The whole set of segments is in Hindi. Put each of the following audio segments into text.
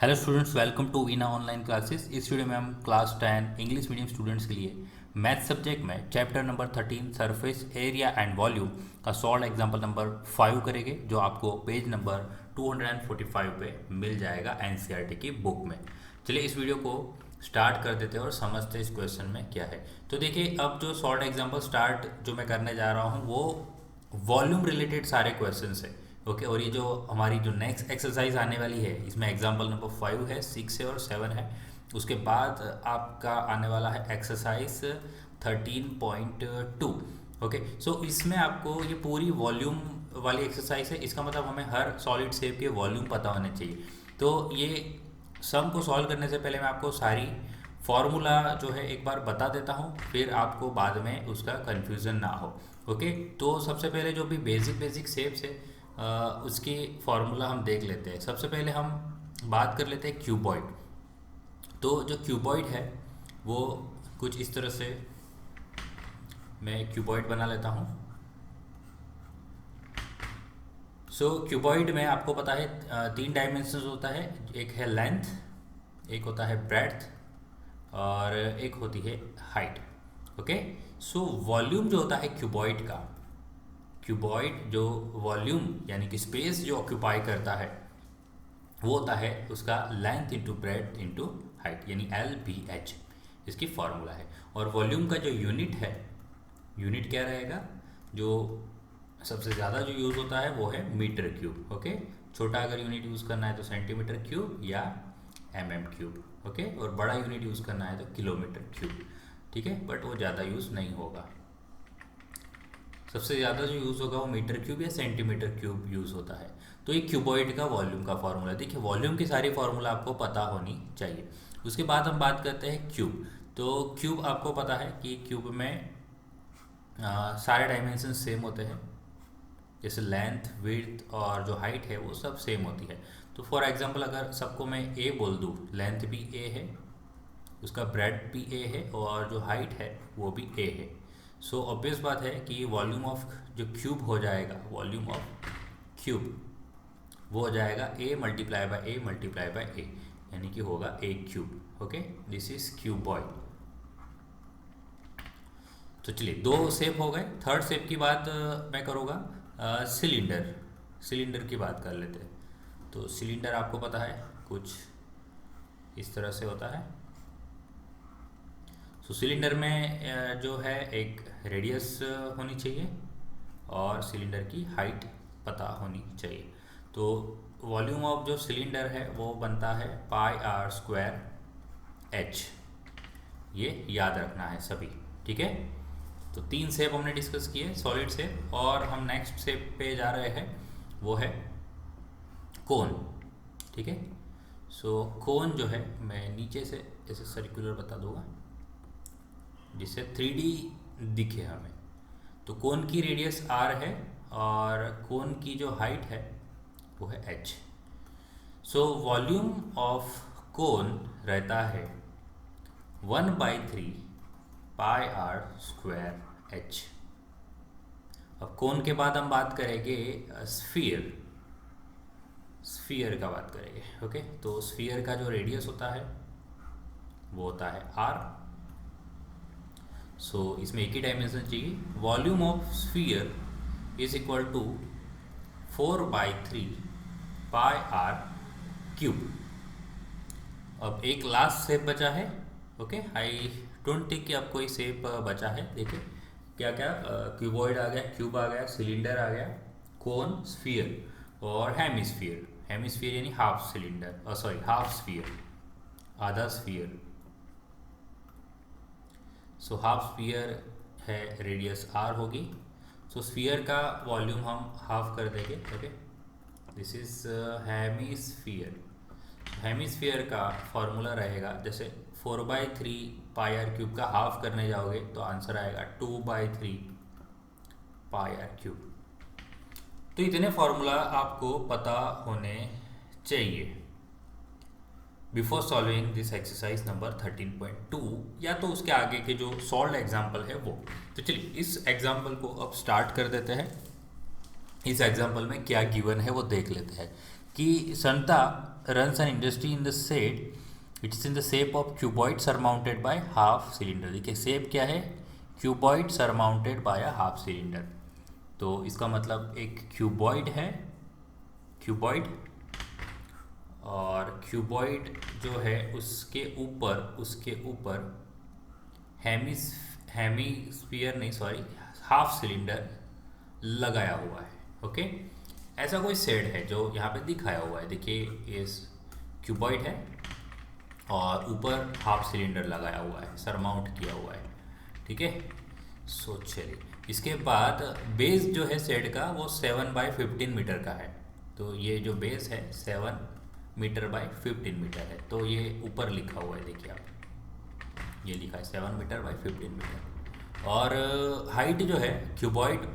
Hello students, welcome to Veena online classes. इस वीडियो में हम क्लास 10 इंग्लिश मीडियम स्टूडेंट्स के लिए मैथ सब्जेक्ट में chapter number 13 surface area and volume का सॉल्व एग्जांपल नंबर 5 करेंगे, जो आपको पेज नंबर 245 पे मिल जाएगा एनसीईआरटी की बुक में। चलिए इस वीडियो को स्टार्ट कर देते हैं और समझते हैं इस क्वेश्चन में क्या है। तो देखिए, अब जो सॉल्व एग्जाम्पल स्टार्ट जो मैं करने जा रहा हूँ वो वॉल्यूम रिलेटेड सारे क्वेश्चंस है। ओके, और ये जो हमारी जो नेक्स्ट एक्सरसाइज आने वाली है इसमें एग्जाम्पल नंबर 5 है, 6 है और 7 है। उसके बाद आपका आने वाला है एक्सरसाइज 13.2। ओके, सो इसमें आपको ये पूरी वॉल्यूम वाली एक्सरसाइज है। इसका मतलब हमें हर सॉलिड शेप के वॉल्यूम पता होने चाहिए। तो ये सम को सॉल्व करने से पहले मैं आपको सारी फॉर्मूला जो है एक बार बता देता हूँ, फिर आपको बाद में उसका कन्फ्यूज़न ना हो। ओके, तो सबसे पहले जो भी बेसिक शेप्स है उसकी फार्मूला हम देख लेते हैं। सबसे पहले हम बात कर लेते हैं क्यूबॉइड। तो जो क्यूबॉइड है वो कुछ इस तरह से, मैं क्यूबॉइड बना लेता हूँ। सो क्यूबॉइड में आपको पता है 3 डायमेंशंस होता है। एक है लेंथ, एक होता है ब्रेड्थ और एक होती है हाइट। ओके, सो वॉल्यूम जो होता है क्यूबॉइड का, क्यूबॉइड जो वॉल्यूम यानी कि स्पेस जो ऑक्यूपाई करता है वो होता है उसका length into breadth into height, यानी LBH इसकी फॉर्मूला है। और वॉल्यूम का जो यूनिट है, यूनिट क्या रहेगा, जो सबसे ज़्यादा जो यूज़ होता है वो है मीटर क्यूब। ओके, छोटा अगर यूनिट यूज़ करना है तो सेंटीमीटर क्यूब या MM क्यूब। ओके, और बड़ा यूनिट यूज़ करना है तो किलोमीटर क्यूब। ठीक है, बट वो ज़्यादा यूज़ नहीं होगा। सबसे ज़्यादा जो यूज़ होगा वो मीटर क्यूब या सेंटीमीटर क्यूब यूज़ होता है। तो ये क्यूबॉइड का वॉल्यूम का फॉर्मूला। देखिए, वॉल्यूम की सारी फार्मूला आपको पता होनी चाहिए। उसके बाद हम बात करते हैं क्यूब। तो क्यूब आपको पता है कि क्यूब में सारे डायमेंशन सेम होते हैं, जैसे लेंथ, विड्थ और जो हाइट है वो सब सेम होती है। तो फॉर एग्जांपल अगर सबको मैं A बोल दूँ, लेंथ भी A है, उसका ब्रेड्थ भी A है और जो हाइट है वो भी A है। सो ऑब्वियस बात है कि वॉल्यूम ऑफ जो क्यूब हो जाएगा, वॉल्यूम ऑफ क्यूब वो हो जाएगा A मल्टीप्लाई बाय A, यानी कि होगा A cube. Okay, this is cuboid. तो चलिए, 2 शेप हो गए। थर्ड शेप की बात मैं करूँगा, सिलेंडर। सिलेंडर की बात कर लेते हैं। तो सिलेंडर आपको पता है कुछ इस तरह से होता है। तो सिलेंडर में जो है एक रेडियस होनी चाहिए और सिलेंडर की हाइट पता होनी चाहिए। तो वॉल्यूम ऑफ जो सिलेंडर है वो बनता है πr²H। ये याद रखना है सभी। ठीक है, तो 3 शेप हमने डिस्कस किए, सॉलिड शेप। और हम नेक्स्ट शेप पे जा रहे हैं, वो है कोन। ठीक है, सो कोन जो है मैं नीचे से ऐसे सर्कुलर बता दूंगा जिससे 3D दिखे हमें। तो कोन की रेडियस R है और कोन की जो हाइट है वो है H। So volume of cone रहता है 1/3 πr²H। अब कोन के बाद हम बात करेंगे स्फीयर। स्फीयर का बात करेंगे। ओके, तो स्फीयर का जो रेडियस होता है वो होता है R। सो इसमें एक ही डायमेंशन चाहिए। Volume of sphere is equal to 4/3 πr³। अब एक लास्ट शेप बचा है। ओके, आई डोंट थिंक कि अब कोई शेप बचा है। देखिए क्या क्या, क्यूबॉइड आ गया, क्यूब आ गया, सिलेंडर आ गया, कोन, स्फीयर और हेमिस्फीयर। हेमिस्फीयर यानी half cylinder, sorry half sphere, आधा स्फीयर। सो हाफ स्फीयर है, रेडियस R होगी। सो स्फीयर का वॉल्यूम हम हाफ कर देंगे। Okay, this is hemisphere. Hemisphere का फॉर्मूला रहेगा, जैसे 4/3 πr³ का हाफ करने जाओगे तो आंसर आएगा 2/3 πr³। तो इतने फॉर्मूला आपको पता होने चाहिए before solving this exercise number 13.2 या तो उसके आगे के जो सॉल्व एग्जाम्पल है वो। तो चलिए इस एग्जाम्पल को अब स्टार्ट कर देते हैं। इस एग्जाम्पल में क्या गिवन है वो देख लेते हैं। कि संता runs an industry in the shade. It's in the shape of cuboid surmounted by half cylinder. देखिए शेप क्या है, cuboid surmounted bye a half cylinder. तो इसका मतलब एक क्यूबॉइड है, क्यूबॉइड, और क्यूबॉइड जो है उसके ऊपर हेमीस्फीयर नहीं, सॉरी, हाफ सिलेंडर लगाया हुआ है। ओके, ऐसा कोई शेड है जो यहाँ पे दिखाया हुआ है। देखिए ये क्यूबॉइड है और ऊपर हाफ सिलेंडर लगाया हुआ है, सरमाउंट किया हुआ है। ठीक है, सो चलिए इसके बाद बेस जो है शेड का वो 7/15 मीटर का है। तो ये जो बेस है 7 मीटर बाई 15 मीटर है। तो ये ऊपर लिखा हुआ है, देखिए आप, ये लिखा है 7 मीटर बाई 15 मीटर। और हाइट जो है क्यूबॉइडल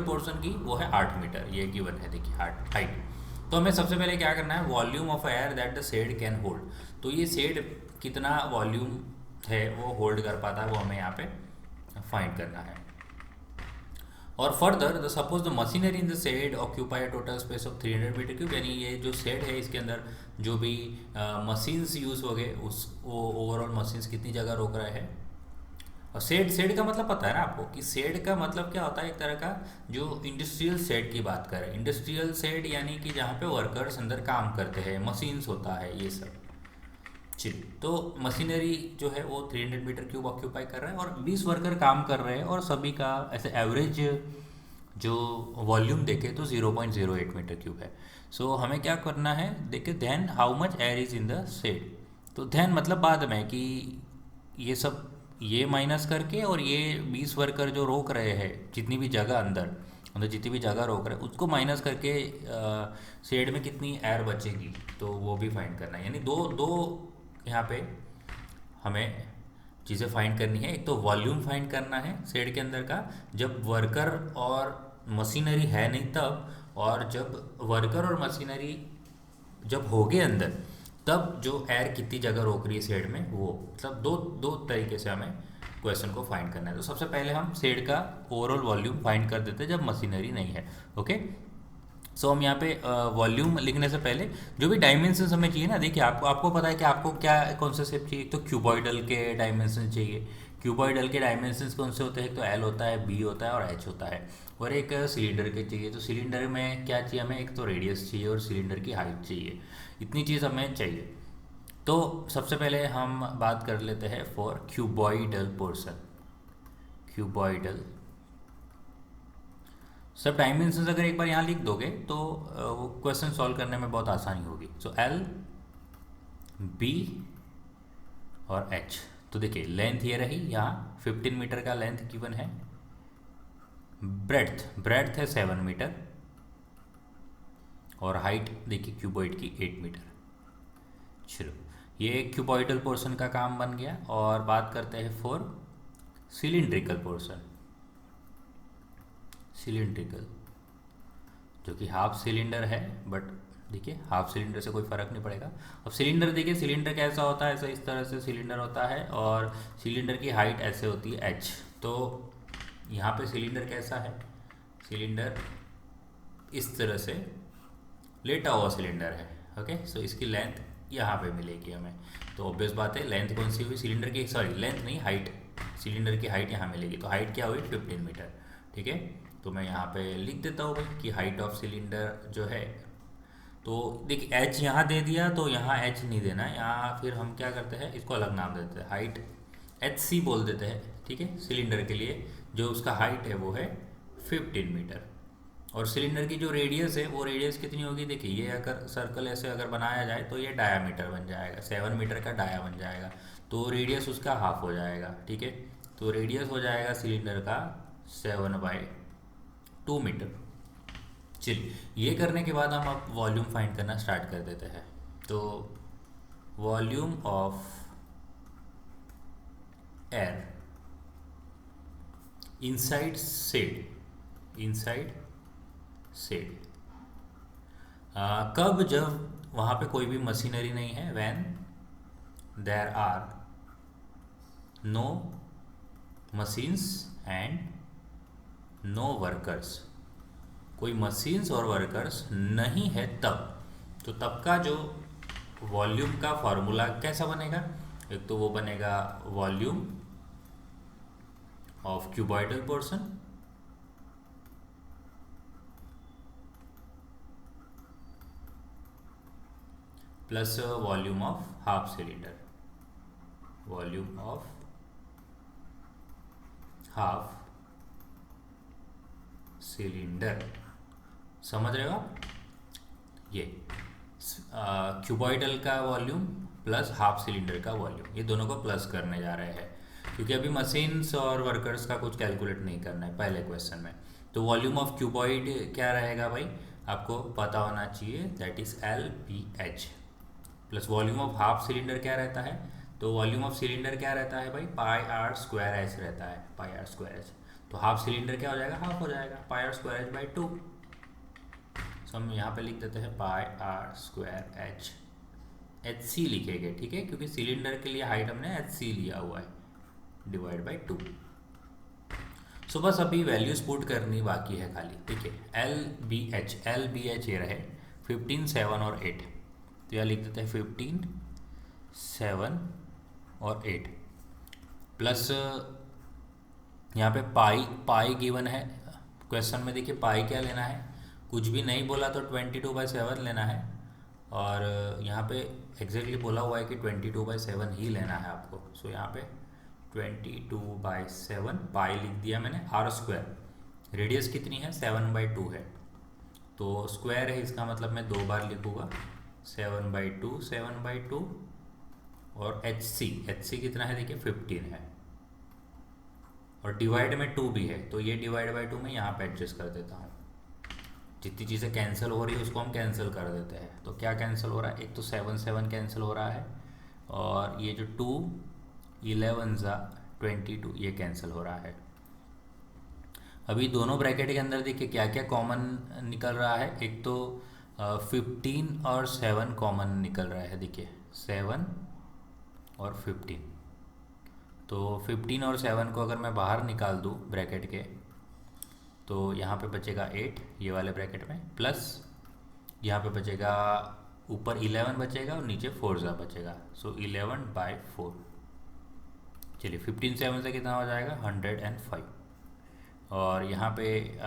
पोर्शन की वो है 8 मीटर, ये गिवन है। देखिए हाइट। तो हमें सबसे पहले क्या करना है, volume of air that the shed can hold. तो ये शेड कितना वॉल्यूम है वो होल्ड कर पाता है, वो हमें यहाँ पे फाइंड करना है। और further the suppose the machinery in the shed occupy total space of 300 metre cube, यानी ये जो शेड है इसके अंदर जो भी मशीन्स यूज़ हो गए वो ओवरऑल मशीन्स कितनी जगह रोक रहे हैं। और शेड का मतलब पता है ना आपको कि शेड का मतलब क्या होता है, एक तरह का जो इंडस्ट्रियल शेड की बात करें, इंडस्ट्रियल शेड यानी कि जहाँ पे वर्कर्स अंदर काम करते हैं, मशीन्स होता है ये सब। चलिए, तो मशीनरी जो है वो 300 मीटर क्यूब ऑक्यूपाई कर रहा है और 20 वर्कर काम कर रहे हैं, और सभी का ऐसे एवरेज जो वॉल्यूम देखे तो 0.08 मीटर क्यूब है। सो हमें क्या करना है, देखे then how much air is in the shed. तो देन मतलब बाद में कि ये सब ये माइनस करके और ये 20 वर्कर जो रोक रहे हैं जितनी भी जगह अंदर जितनी भी जगह रोक रहे हैं उसको माइनस करके शेड में कितनी एयर बचेगी, तो वो भी फाइंड करना है। यानी दो दो यहाँ पे हमें चीज़ें फाइंड करनी है। एक तो वॉल्यूम फाइंड करना है शेड के अंदर का जब वर्कर और मशीनरी है नहीं तब, और जब वर्कर और मशीनरी जब हो गए अंदर तब जो एयर कितनी जगह रोक रही है शेड में, वो मतलब दो तरीके से हमें क्वेश्चन को फाइंड करना है। तो सबसे पहले हम शेड का ओवरऑल वॉल्यूम फाइंड कर देते हैं जब मशीनरी नहीं है। ओके, सो हम यहाँ पे वॉल्यूम लिखने से पहले जो भी डायमेंशन हमें चाहिए ना, देखिए आपको पता है कि आपको क्या कौन सा शेप चाहिए। तो क्यूबॉइडल के डायमेंशन चाहिए। क्यूबॉइडल के डायमेंशंस कौन से होते हैं, एक तो एल होता है, बी होता है और एच होता है। और एक सिलेंडर के चाहिए। तो सिलेंडर में क्या चाहिए हमें, एक तो रेडियस चाहिए और सिलेंडर की हाइट चाहिए। इतनी चीज़ हमें चाहिए। तो सबसे पहले हम बात कर लेते हैं फॉर क्यूबॉइडल पोर्शन। क्यूबॉइडल सब डायमेंशंस अगर एक बार यहाँ लिख दोगे तो वो क्वेश्चन सॉल्व करने में बहुत आसानी होगी। सो एल, बी और एच। तो देखिए लेंथ ये रही, यहाँ 15 मीटर का लेंथ गिवन है। ब्रेड्थ है 7 मीटर और हाइट देखिए क्यूबॉइड की 8 मीटर। चलो ये क्यूबॉइडल पोर्शन का काम बन गया। और बात करते हैं फॉर सिलिंड्रिकल पोर्शन। सिलिंड्रिकल जो कि हाफ सिलेंडर है, बट देखिए हाफ सिलेंडर से कोई फ़र्क नहीं पड़ेगा। अब सिलेंडर देखिए, सिलेंडर कैसा होता है, ऐसा इस तरह से सिलेंडर होता है और सिलेंडर की हाइट ऐसे होती है एच। तो यहाँ पे सिलेंडर कैसा है, सिलेंडर इस तरह से लेटा हुआ सिलेंडर है। ओके, सो इसकी लेंथ यहाँ पे मिलेगी हमें। तो ऑब्वियस बात है लेंथ कौन सी हुई सिलेंडर की, सॉरी लेंथ नहीं हाइट, सिलेंडर की हाइट यहाँ मिलेगी। तो हाइट क्या हुई 15 मीटर। ठीक है, तो मैं यहाँ पे लिख देता हूँ भाई कि हाइट ऑफ सिलेंडर जो है, तो देखिए एच यहाँ दे दिया तो यहाँ एच नहीं देना है, यहाँ फिर हम क्या करते हैं इसको अलग नाम देते हैं, हाइट एच सी बोल देते हैं। ठीक है, सिलेंडर के लिए जो उसका हाइट है वो है 15 मीटर। और सिलेंडर की जो रेडियस है वो रेडियस कितनी होगी, देखिए ये अगर सर्कल ऐसे अगर बनाया जाए तो ये डायामीटर बन जाएगा, 7 मीटर का डाया बन जाएगा। तो रेडियस उसका हाफ हो जाएगा। ठीक है, तो रेडियस हो जाएगा सिलेंडर का 7/2 मीटर। चलिए ये करने के बाद हम अब वॉल्यूम फाइंड करना स्टार्ट कर देते हैं। तो volume of air inside shed कब, जब वहाँ पे कोई भी मशीनरी नहीं है, when there are no machines and no workers. कोई मशीन्स और वर्कर्स नहीं है तब, तो तब का जो वॉल्यूम का फॉर्मूला कैसा बनेगा? एक तो वो बनेगा volume of cuboidal portion plus volume of half cylinder, volume of half cylinder. समझ रहे हो आप? ये क्यूबॉइडल का वॉल्यूम प्लस हाफ सिलेंडर का वॉल्यूम, ये दोनों को प्लस करने जा रहे हैं, क्योंकि अभी मशीन्स और वर्कर्स का कुछ कैलकुलेट नहीं करना है पहले क्वेश्चन में। तो वॉल्यूम ऑफ क्यूबॉइड क्या रहेगा भाई, आपको पता होना चाहिए, that is LPH। Plus volume of half cylinder क्या रहता है, तो वॉल्यूम ऑफ सिलेंडर क्या रहता है भाई, πr² रहता है, πr²। तो हाफ सिलेंडर क्या हो जाएगा, हाफ हो जाएगा, πr²h/2। सो हम यहाँ पे लिख देते हैं πr²h, HC लिखेंगे, ठीक है, क्योंकि सिलेंडर के लिए हाइट हमने HC लिया हुआ है, /2। सो बस अभी वैल्यूज पुट करनी बाकी है खाली, ठीक है। LBH ये रहे 15, 7 और 8, तो यहाँ लिख देते हैं 15, 7 और 8 प्लस यहाँ पे पाई गिवन है क्वेश्चन में। देखिए पाई क्या लेना है, कुछ भी नहीं बोला तो 22/7 लेना है, और यहाँ पे एग्जैक्टली बोला हुआ है कि 22/7 ही लेना है आपको। सो यहाँ पे 22/7 पाई लिख दिया मैंने, r²। रेडियस कितनी है, 7/2 है, तो स्क्वायर है, इसका मतलब मैं 2 बार लिखूँगा, 7/2 7/2, और HC कितना है देखिए 15 है, और डिवाइड में 2 भी है, तो ये /2 में यहाँ पे एडजस्ट कर देता हूँ। जितनी चीज़ें कैंसिल हो रही है उसको हम कैंसिल कर देते हैं। तो क्या कैंसिल हो रहा है, एक तो 7 कैंसिल हो रहा है, और ये जो 2 11 22 ये कैंसिल हो रहा है। अभी दोनों ब्रैकेट के अंदर देखिए क्या क्या कॉमन निकल रहा है, एक तो 15 और 7 कॉमन निकल रहा है, देखिए 7 और 15। तो 15 और 7 को अगर मैं बाहर निकाल दूँ ब्रैकेट के, तो यहाँ पे बचेगा 8 ये वाले ब्रैकेट में, प्लस यहाँ पे बचेगा ऊपर 11 बचेगा और नीचे 4 बचेगा, सो 11/4। चलिए 15 7 से कितना हो जाएगा, 105। और यहाँ पे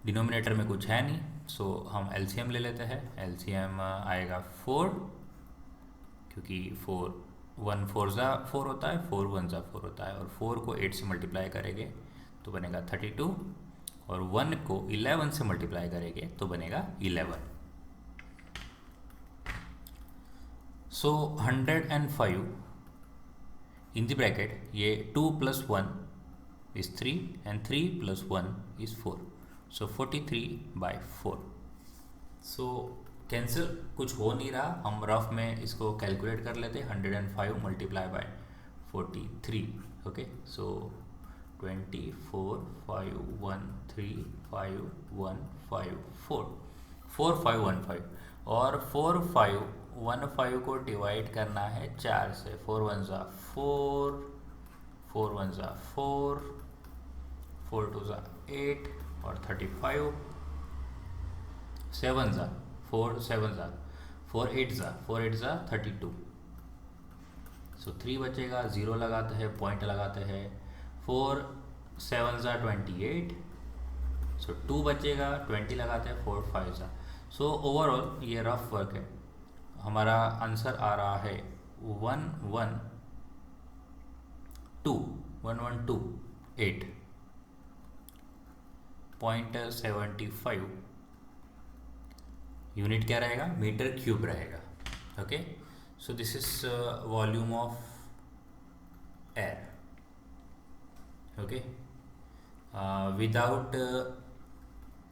डिनोमिनेटर में कुछ है नहीं, सो हम LCM ले लेते हैं। LCM आएगा 4, क्योंकि 1 4 होता है, 4 1 4 होता है, और 4 को 8 से मल्टीप्लाई करेंगे तो बनेगा 32, और 1 को 11 से मल्टीप्लाई करेंगे तो बनेगा 11। सो 105 इन द ब्रैकेट, ये 2 + 1 is 3 and 3 + 1 is 4, so 43/4। So cancel कुछ हो नहीं रहा, हम रफ में इसको कैलकुलेट कर लेते हैं, 105 × 43, ओके। सो 24 5 1 3 5 1 5 4 4 5 1 5, और 4 5 1 5 को डिवाइड करना है 4 से, 4 1 4 4 1 4 4 2 8 और 35, 7 4 7 4 8 32। सो 3 बचेगा, 0 लगाते हैं, पॉइंट लगाते हैं, 4 7 28, सो 2 बचेगा, 20 लगाते हैं, 4 5 सो ओवरऑल ये रफ वर्क है, हमारा आंसर आ रहा है 1128.75 यूनिट क्या रहेगा, मीटर क्यूब रहेगा, okay. So this is volume of air, okay,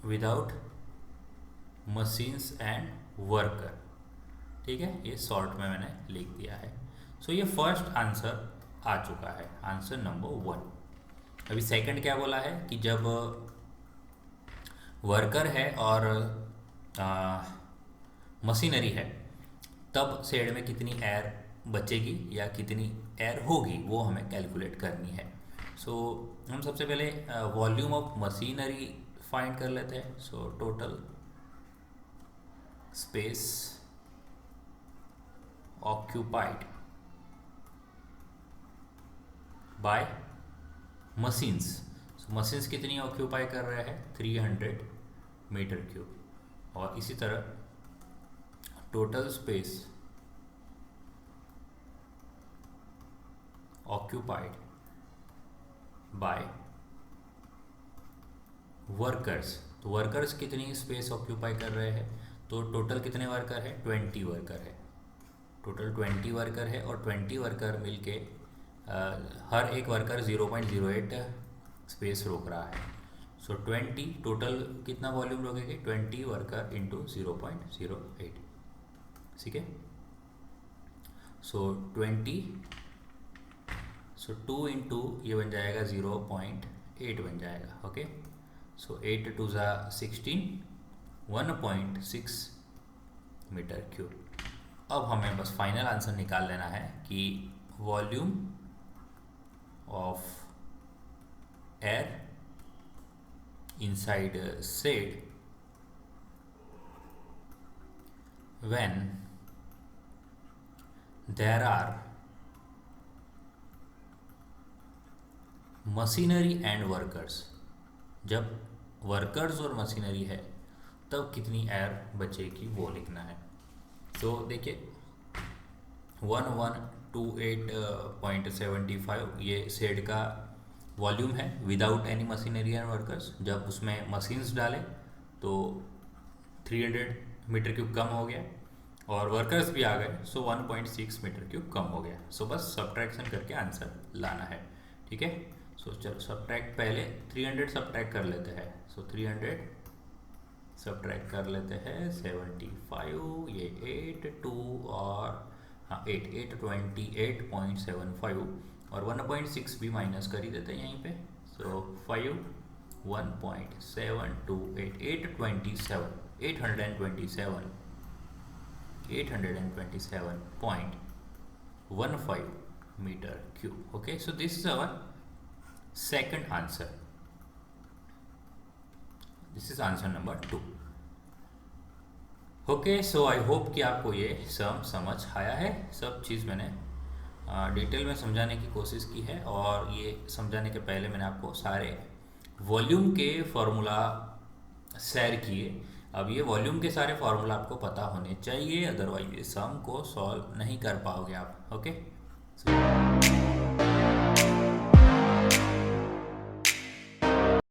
without machines and worker, ठीक है, ये शॉर्ट में मैंने लिख दिया है। सो ये फर्स्ट आंसर आ चुका है, आंसर नंबर 1। अभी सेकंड क्या बोला है कि जब वर्कर है और मशीनरी है, तब शेड में कितनी एयर बचेगी या कितनी एयर होगी, वो हमें कैलकुलेट करनी है। सो हम सबसे पहले वॉल्यूम ऑफ मशीनरी फाइंड कर लेते हैं। So total space occupied by machines. Machines कितनी ऑक्यूपाई कर रहे हैं? 300 मीटर क्यूब। और इसी तरह total space occupied by workers. तो वर्कर्स कितनी स्पेस ऑक्यूपाई कर रहे हैं? तो टोटल कितने वर्कर है? 20 वर्कर है। टोटल 20 वर्कर है और 20 वर्कर मिलके हर एक वर्कर 0.08 स्पेस रोक रहा है। सो 20 टोटल कितना वॉल्यूम रोकेंगे? 20 वर्कर इंटू 0.08, ठीक है। सो 20, सो 2 इंटू ये बन जाएगा 0.8 बन जाएगा, ओके। सो 8 टू ज़ा 16, 1.6 मीटर क्यूब। अब हमें बस फाइनल आंसर निकाल लेना है कि volume of air inside shade when there are machinery and workers। जब वर्कर्स और मशीनरी है तब कितनी एयर बचेगी वो लिखना है। तो देखिए 1128.75 ये शेड का वॉल्यूम है without any machinery and workers. जब उसमें मशीन्स डाले तो 300 मीटर क्यूब कम हो गया और वर्कर्स भी आ गए, सो 1.6 मीटर क्यूब कम हो गया। सो बस सब्ट्रैक्शन करके आंसर लाना है, ठीक है। सो चलो सब्ट्रैक्ट, पहले 300 सब्ट्रैक्ट कर लेते हैं। सो 300 सब्ट्रैक्ट कर लेते हैं 75, ये 8 2 और हाँ 8 28.75 और 1.6 भी माइनस कर ही देते हैं यहीं पे। So 5 1.728 827.15 metre cube, okay. So this is our second answer, this is answer number 2, okay. So I hope कि आपको ये सम समझ आया है। सब चीज़ मैंने डिटेल में समझाने की कोशिश की है और ये समझाने के पहले मैंने आपको सारे वॉल्यूम के फॉर्मूला शेयर किए। अब ये वॉल्यूम के सारे फार्मूला आपको पता होने चाहिए, अदरवाइज ये सम को सॉल्व नहीं कर पाओगे आप, ओके।